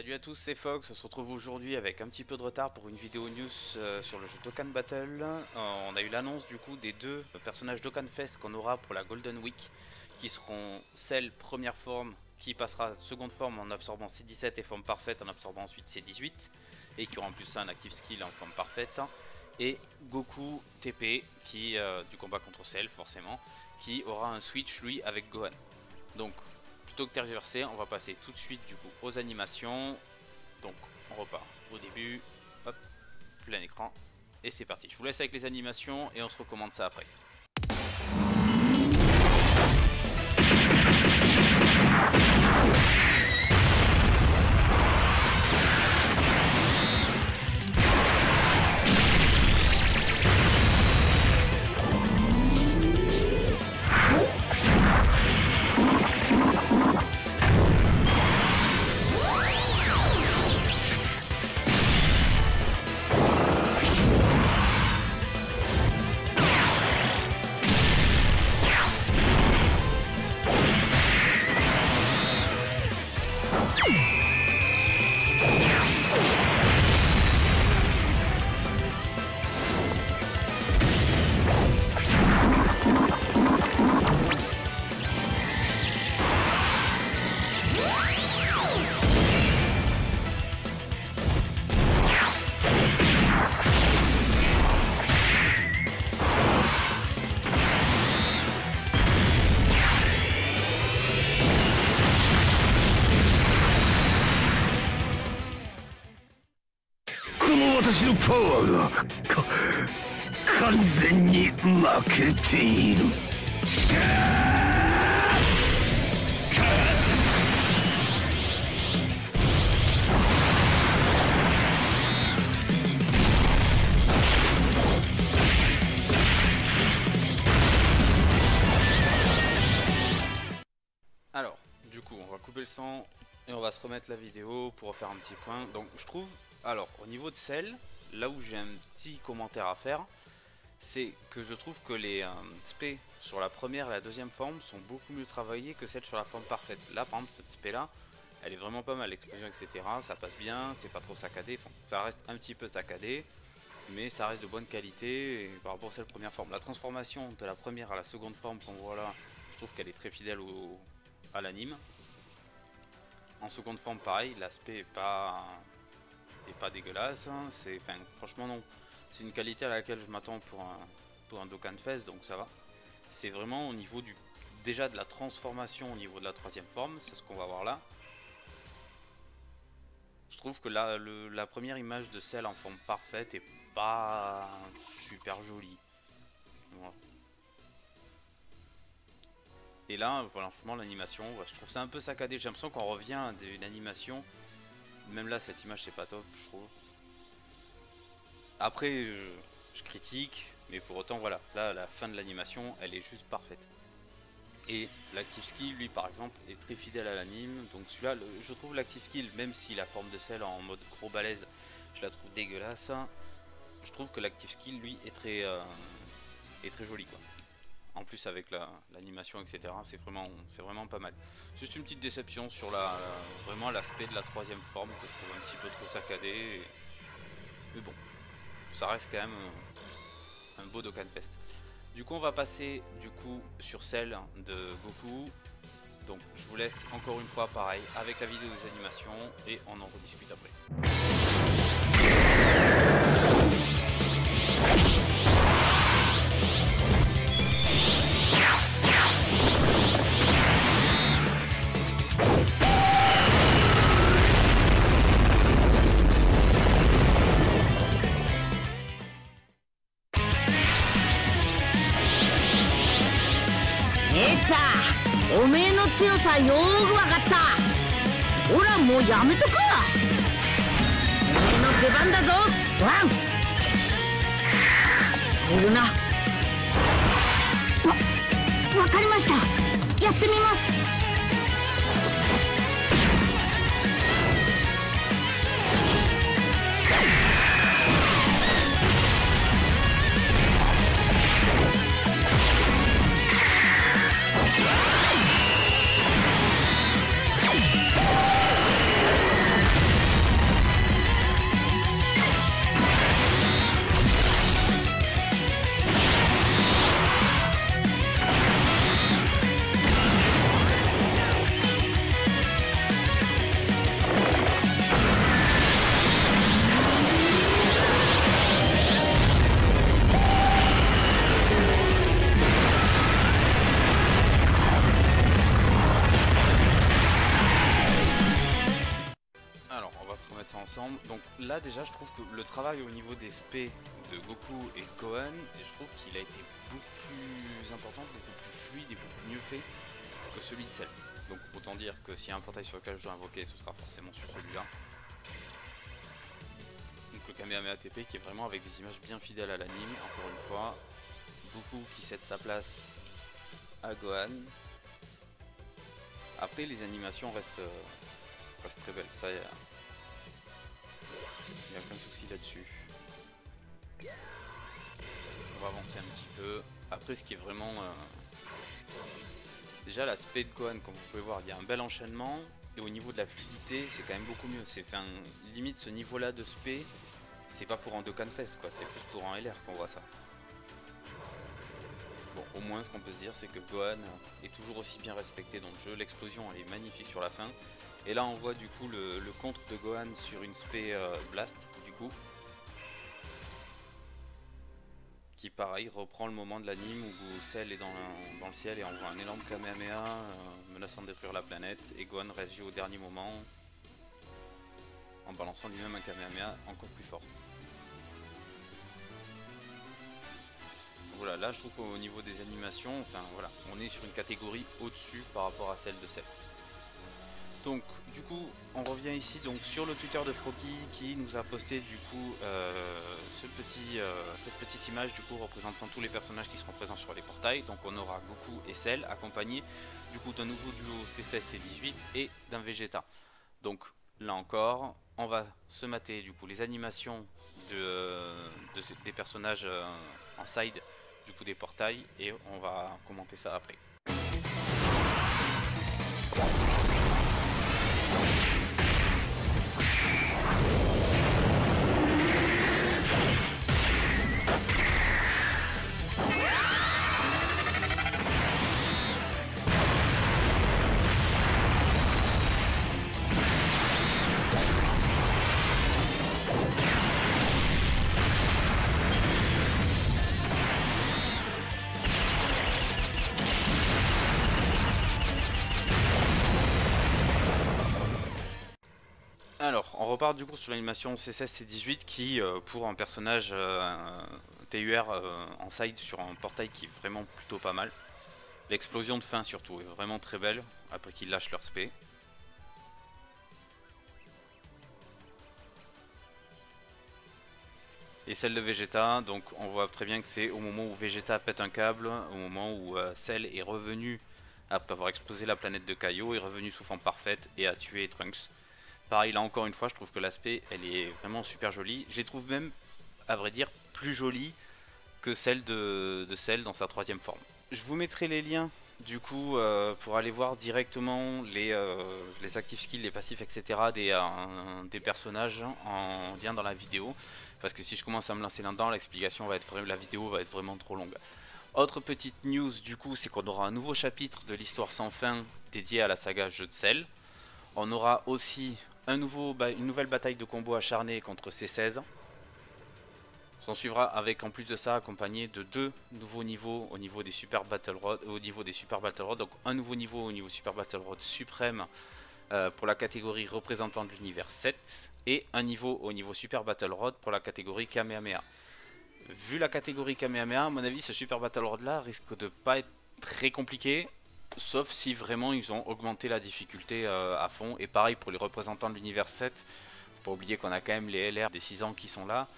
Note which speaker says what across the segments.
Speaker 1: Salut à tous, c'est Fox, on se retrouve aujourd'hui avec un petit peu de retard pour une vidéo news sur le jeu Dokkan Battle. On a eu l'annonce du coup des deux personnages Dokkan Fest qu'on aura pour la Golden Week, qui seront Cell première forme, qui passera seconde forme en absorbant C17 et forme parfaite en absorbant ensuite C18, et qui aura en plus ça un active skill en forme parfaite, et Goku TP qui du combat contre Cell forcément, qui aura un switch lui avec Gohan. Donc plutôt que tergiverser, on va passer tout de suite du coup aux animations. Donc on repart au début, hop, plein écran, et c'est parti. Je vous laisse avec les animations et on se recommande ça après. Alors, du coup, on va couper le son et on va se remettre la vidéo pour refaire un petit point. Donc, je trouve, alors, au niveau de Cell, là où j'ai un petit commentaire à faire, c'est que je trouve que les spé sur la première et la deuxième forme sont beaucoup mieux travaillés que celles sur la forme parfaite. Là, par exemple, cette spé là, elle est vraiment pas mal, l'explosion, etc. Ça passe bien, c'est pas trop saccadé. Enfin, ça reste un petit peu saccadé, mais ça reste de bonne qualité par rapport à celle première forme. La transformation de la première à la seconde forme qu'on voit là, je trouve qu'elle est très fidèle à l'anime. En seconde forme, pareil, l'aspect est pas dégueulasse. Enfin, franchement non. C'est une qualité à laquelle je m'attends pour un Dokkan Fest, donc ça va. C'est vraiment au niveau déjà de la transformation au niveau de la troisième forme, c'est ce qu'on va voir là. Je trouve que la première image de Cell en forme parfaite est pas super jolie. Voilà. Et là, franchement, l'animation, je trouve ça un peu saccadé. J'ai l'impression qu'on revient à une animation. Même là, cette image, c'est pas top, je trouve. Après, je critique, mais pour autant, voilà. Là, la fin de l'animation, elle est juste parfaite. Et l'active skill, lui, par exemple, est très fidèle à l'anime. Donc celui-là, je trouve l'active skill, même si la forme de Cell en mode gros balèze, je la trouve dégueulasse. Je trouve que l'active skill, lui, est très joli, quoi. En plus avec l'animation, etc. C'est vraiment pas mal. Juste une petite déception sur vraiment l'aspect de la troisième forme que je trouve un petit peu trop saccadé. Mais bon, ça reste quand même un beau Dokkan Fest. Du coup, on va passer sur celle de Goku. Donc, je vous laisse encore une fois pareil avec la vidéo des animations et on en rediscute après.
Speaker 2: おめえの強さよーくわかった。ほらもうやめとくわ。おめえの出番だぞワン。いるな。わかりました。やってみます。
Speaker 1: ensemble. Donc là déjà je trouve que le travail au niveau des spé de Goku et Gohan, et je trouve qu'il a été beaucoup plus important, beaucoup plus fluide et beaucoup mieux fait que celui de Cell. Donc autant dire que s'il y a un portail sur lequel je dois invoquer, ce sera forcément sur celui-là. Donc le Kamehameha TP qui est vraiment avec des images bien fidèles à l'anime, encore une fois. Goku qui cède sa place à Gohan. Après les animations restent très belles, ça y est. Il n'y a aucun souci là-dessus. On va avancer un petit peu. Après ce qui est vraiment... Déjà l'aspect de Gohan, comme vous pouvez voir, il y a un bel enchaînement. Et au niveau de la fluidité, c'est quand même beaucoup mieux. C'est limite ce niveau-là de spé, c'est pas pour un Dokkan Fest quoi, c'est plus pour un LR qu'on voit ça. Bon, au moins ce qu'on peut se dire c'est que Gohan est toujours aussi bien respecté dans le jeu, l'explosion elle est magnifique sur la fin. Et là on voit du coup le contre de Gohan sur une spé Blast du coup. Qui pareil reprend le moment de l'anime où Cell est dans le ciel et envoie un énorme Kamehameha menaçant de détruire la planète. Et Gohan réagit au dernier moment en balançant lui-même un Kamehameha encore plus fort. Voilà, là je trouve qu'au niveau des animations, enfin voilà, on est sur une catégorie au-dessus par rapport à celle de Cell. Donc du coup on revient ici donc sur le Twitter de Froggy qui nous a posté du coup cette petite image du coup représentant tous les personnages qui seront présents sur les portails. Donc on aura Goku et Cell accompagnés du coup d'un nouveau duo C16 C18 et d'un Vegeta. Donc là encore on va se mater du coup les animations des personnages en side du coup des portails et on va commenter ça après. Alors, on repart du coup sur l'animation C16 C18 qui, pour un personnage TUR en side sur un portail qui est vraiment plutôt pas mal. L'explosion de fin surtout est vraiment très belle après qu'ils lâchent leur spé. Et celle de Vegeta, donc on voit très bien que c'est au moment où Vegeta pète un câble, au moment où Cell est revenu après avoir explosé la planète de Kaio, est revenu sous forme parfaite et a tué Trunks. Pareil, là encore une fois, je trouve que l'aspect, elle est vraiment super jolie. Je les trouve même, à vrai dire, plus jolie que celle de Cell dans sa troisième forme. Je vous mettrai les liens, du coup, pour aller voir directement les active skills, les passifs, etc. des personnages en lien dans la vidéo. Parce que si je commence à me lancer là-dedans, l'explication va être, la vidéo va être vraiment trop longue. Autre petite news, du coup, c'est qu'on aura un nouveau chapitre de l'histoire sans fin dédié à la saga Jeu de Cell. On aura aussi une nouvelle bataille de combo acharnée contre C16. S'en suivra avec en plus de ça accompagné de 2 nouveaux niveaux au niveau des Super Battle Road, donc un nouveau niveau au niveau Super Battle Road suprême pour la catégorie représentant de l'univers 7 et un niveau au niveau Super Battle Road pour la catégorie Kamehameha. Vu la catégorie Kamehameha, à mon avis ce Super Battle Road là risque de pas être très compliqué. Sauf si vraiment ils ont augmenté la difficulté à fond. Et pareil pour les représentants de l'univers 7. Faut pas oublier qu'on a quand même les LR des 6 ans qui sont là.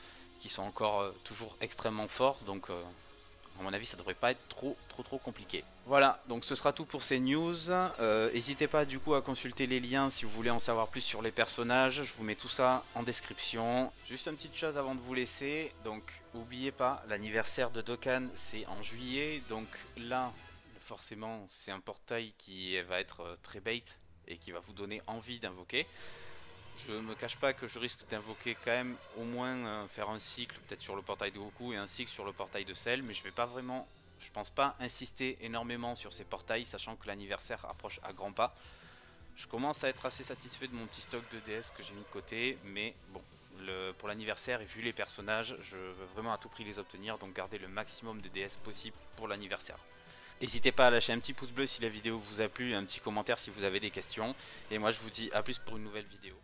Speaker 1: Qui sont encore toujours extrêmement forts. Donc à mon avis ça devrait pas être trop compliqué. Voilà, donc ce sera tout pour ces news. N'hésitez pas du coup à consulter les liens si vous voulez en savoir plus sur les personnages. Je vous mets tout ça en description. Juste une petite chose avant de vous laisser. Donc n'oubliez pas, l'anniversaire de Dokkan c'est en juillet. Donc là... forcément c'est un portail qui va être très bait et qui va vous donner envie d'invoquer. Je me cache pas que je risque d'invoquer quand même au moins faire un cycle peut-être sur le portail de Goku et un cycle sur le portail de Cell, mais je vais pas vraiment, je pense pas insister énormément sur ces portails sachant que l'anniversaire approche à grands pas. Je commence à être assez satisfait de mon petit stock de DS que j'ai mis de côté, mais bon, pour l'anniversaire et vu les personnages, je veux vraiment à tout prix les obtenir, donc garder le maximum de DS possible pour l'anniversaire. N'hésitez pas à lâcher un petit pouce bleu si la vidéo vous a plu, un petit commentaire si vous avez des questions. Et moi je vous dis à plus pour une nouvelle vidéo.